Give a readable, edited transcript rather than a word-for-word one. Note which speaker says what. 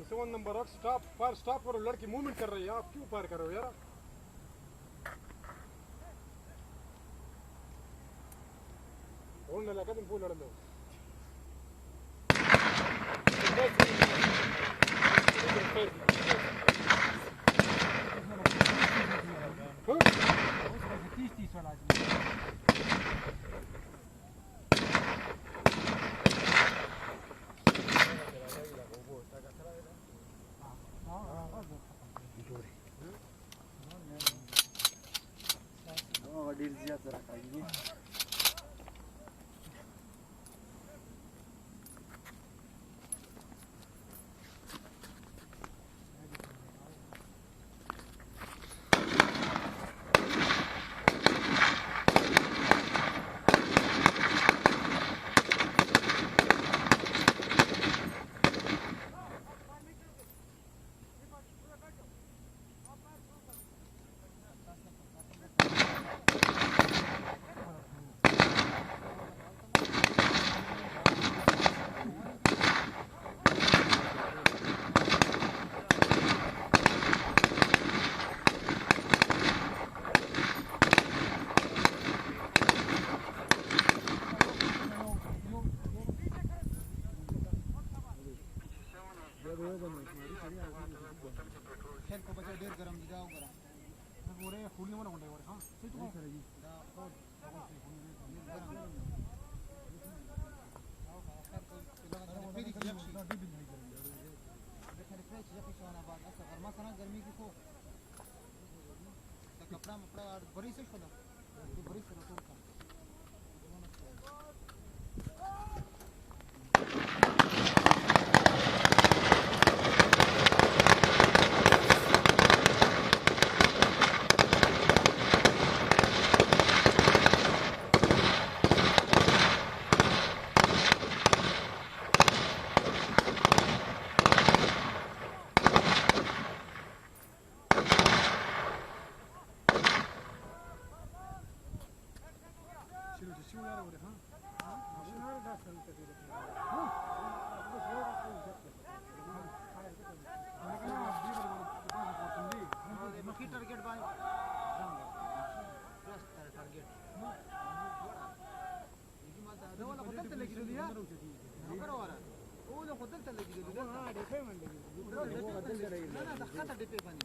Speaker 1: 7 नंबर और stop fire stop करो लड़की मूवमेंट कर रही है आप क्यों फायर कर रहे हो यार बोलने लगा तुम बोल लड़ लो
Speaker 2: ډیر زیات راکاږي
Speaker 3: खेल को बचा डेढ़ गरम दिया होगा वो रे फूली में होने वाला हां सही तो करेगी दा और गर्मी की को कपड़ा मपड़ा बड़ी से खोला बड़ी से रोक का टारगेट बाय प्लस टारगेट ये माता ده ولا خدت اللي جديد يا نمبر ورا هو لو خدت اللي جديد اه دي فين من لا لا دخلت دي فين